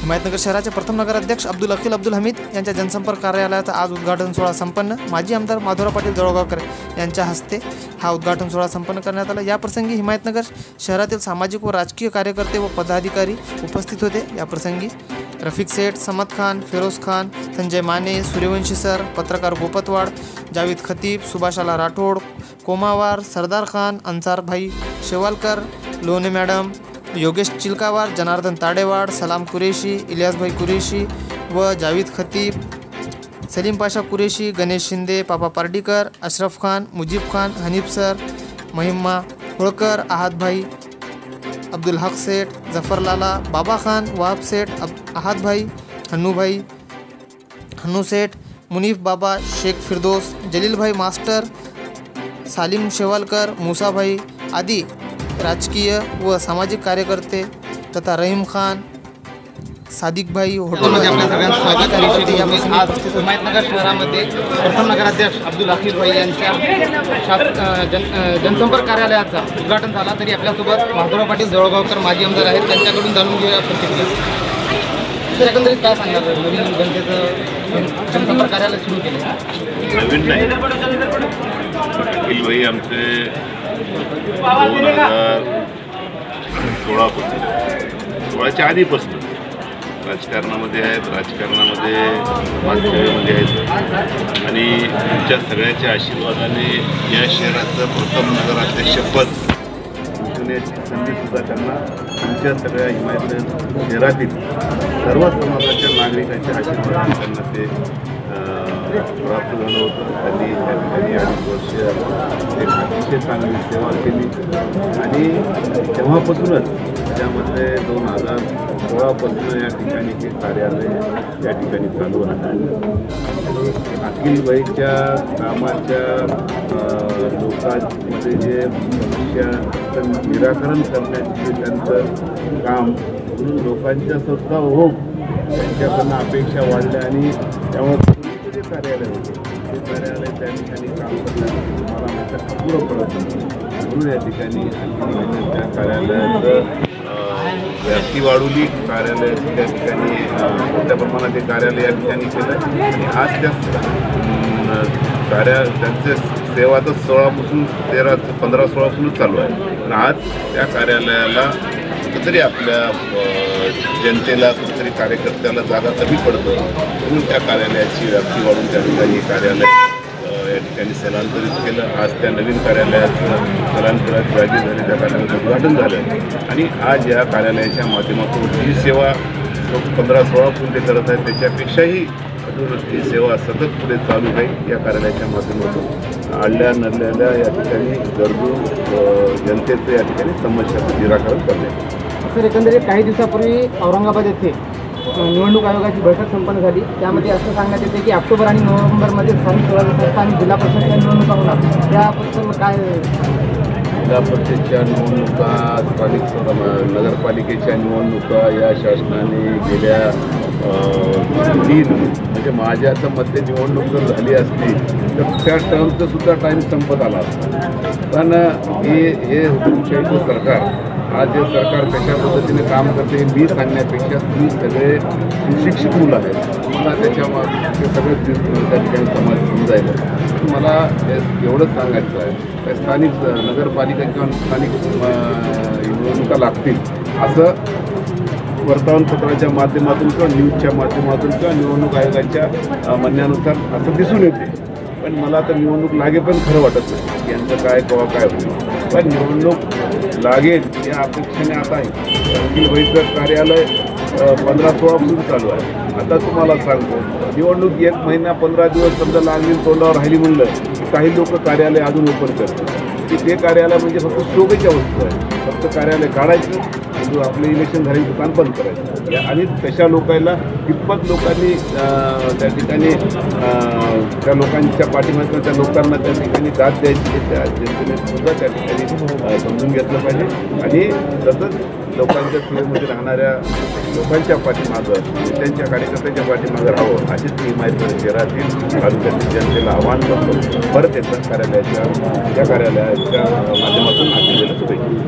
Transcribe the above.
हिमायतनगर शहराचे प्रथम नगराध्यक्ष अब्दुल हमीद यांच्या जनसंपर्क कार्यालयाचा आज उद्घाटन सोहळा संपन्न। माजी आमदार माधवराव पाटील जळगावकर यांच्या हस्ते हा उद्घाटन सोहळा संपन्न करण्यात आला। या प्रसंगी हिमायतनगर शहरातील सामाजिक व राजकीय कार्यकर्ते व पदाधिकारी उपस्थित होते। या प्रसंगी रफिक सेठ, समद खान, फिरोज खान, संजय माने, सूर्यवंशी सर, पत्रकार गोपतवाड, जावेद खतीब, सुभाषाला राठोड, कोमावार, सरदार खान, अन्सार भाई शेवालकर, लोणे मॅडम, योगेश चिलकावार, जनार्दन ताडेवाड, सलाम कुरेशी, इलियास भाई कुरेशी व जावेद खतीब, सलीम पाशा कुरेशी, गणेश शिंदे, पापा पार्डीकर, अशरफ खान, मुजीब खान, हनीफ सर, महिम्मा होळकर, आहद भाई, अब्दुल हक सेठ, जफर लाला, बाबा खान, वाहब सेठ, आहद भाई, हन्नू सेठ, मुनीफ बाबा, शेख फिरदोस, जलील भाई मास्टर, सालिम शेवालकर, मूसा भाई आदि राजकीय व सामाजिक कार्यकर्ते तथा रहीम खान, सादिक भाई हॉटेलमध्ये आपल्या सगळ्यांचं स्वागत आहे। हिमायतनगर शहरामध्ये प्रथम नगराध्यक्ष अब्दुल भाई यांच्या जनसंपर्क कार्यालयाचा उद्घाटन झाला। तरी आपल्यासोबत माधवराव पाटील जळगावकर माजी आमदार आहेत, त्यांच्याकडून जाणून घेऊया प्रतिक्रिया। तर एकंदरीत काय सांगणार, नवीन जनतेचं जनसंपर्क कार्यालय सुरू केलं? नवीन नाही, अब्दुल भाई आमचे 2016च्या आधीपासून राजकारणामध्ये आहेत, राजकारणामध्ये समाजसेवेमध्ये आहेत आणि तुमच्या सगळ्याच्या आशीर्वादाने या शहराचं प्रथम नगराध्यक्षपद भूषवण्याची संधीसुद्धा त्यांना तुमच्या सगळ्या हिमायतनगर शहरातील सर्व समाजाच्या नागरिकांच्या आशीर्वादाने त्यांना ते प्राप्त झालं होतं। त्यांनी त्या ठिकाणी 2.5 वर्ष एक अतिशय चांगली सेवा केली आणि तेव्हापासूनच त्यामध्ये 2016पासून या ठिकाणी हे कार्यालय या ठिकाणी चालू आहे। अखिल भाईच्या कामाच्या लोकांमध्ये जे समस्याचं निराकरण करण्याचे त्यांचं काम म्हणून लोकांच्या सुद्धा ओघ त्यांच्याकडनं अपेक्षा वाढल्या आणि त्यामुळे जे कार्यालय होते ते कार्यालय त्या ठिकाणी काम करण्यासाठी मला मात्र अपुरं पडत होतं। म्हणून या ठिकाणी त्या कार्यालयाचं व्याप्ती वाढवली, कार्यालयाची त्या ठिकाणी मोठ्या प्रमाणात ते कार्यालय या ठिकाणी केलं आणि आज त्या त्यांचे सेवा तर 15-16पासूनच चालू आहे। पण आज त्या कार्यालयाला कुठेतरी आपल्या जनतेला कुठेतरी कार्यकर्त्याला जागा कमी पडतो म्हणून त्या कार्यालयाची व्याप्ती वाढून त्या ठिकाणी कार्यालय या ठिकाणी स्थलांतरित केलं। आज त्या नवीन कार्यालयाचं स्थलांतरात जागी झाले, त्या कार्यालयाचं उद्घाटन झालं आणि आज या कार्यालयाच्या माध्यमातून ही सेवा 15-16पासून ते करत आहेत, त्याच्यापेक्षाही अजून ही सेवा सतत पुढे चालू राहील। या कार्यालयाच्या माध्यमातून आडल्या नडलेल्या या ठिकाणी गरजू जनतेचं या ठिकाणी समस्याचं निराकरण करण्यात। सर, एकंदरीत काही दिवसापूर्वी औरंगाबाद येथे निवडणूक आयोगाची बैठक संपन्न झाली। त्यामध्ये असं सांगण्यात येते की ऑक्टोबर आणि नोव्हेंबरमध्ये स्थानिक स्वराज्य संस्था आणि जिल्हा परिषदच्या निवडणुका होणार, त्याबद्दल काय? जिल्हा परिषदच्या निवडणुका, स्थानिक नगरपालिकेच्या निवडणुका या शासनाने गेल्या 3 म्हणजे माझ्या आता मध्ये निवडणूक जर झाली असती तर त्या टर्मचं सुद्धा टाईम संपत आला असता। पण हे हुकुमशाहीचं सरकार, आज हे सरकार कशा पद्धतीने काम करते मी सांगण्यापेक्षा तुम्ही सगळे सुशिक्षित मुलं आहेत, तुम्हाला त्याच्यामध्ये सगळं त्या ठिकाणी समाज समजायला। मला एवढंच सांगायचं आहे की स्थानिक नगरपालिका किंवा स्थानिक निवडणुका लागतील असं वर्तमानपत्राच्या माध्यमातून किंवा न्यूजच्या माध्यमातून किंवा निवडणूक आयोगाच्या म्हणण्यानुसार असं दिसून येते। पण मला तर निवडणूक लागे पण खरं वाटत नाही यांचं काय किंवा काय होईल, पण निवडणूक लागेल या अपेक्षेने आता आहे। अखिल भाईचं कार्यालय 15-16पासून चालू आहे। आता तुम्हाला सांगतो, निवडणूक 1 महिना 15 दिवस समजा लागली तोंडावर राहिली म्हणलं काही लोक कार्यालय अजून ओपन करतात की ते कार्यालय म्हणजे फक्त शोभेच्या वस्तू आहे, फक्त कार्यालय काढायचं आपलं इलेक्शन झाले दुकान बंद करायचं आणि तशा लोकांना कितपत लोकांनी त्या ठिकाणी त्या लोकांच्या पाठीमागच्या त्या लोकांना त्या ठिकाणी दाद द्यायची त्या जनतेने सुद्धा त्या ठिकाणी समजून घेतलं पाहिजे आणि सतत लोकांच्या सेवेमध्ये राहणाऱ्या लोकांच्या पाठीमागं त्यांच्या कार्यकर्त्यांच्या पाठीमागं राहावं अशीच हिमायतनगर शहरातील तालुक्यातील जनतेला आव्हान करतो। परत एकदा कार्यालयाच्या माध्यमातून आपल्याला शुभेच्छा।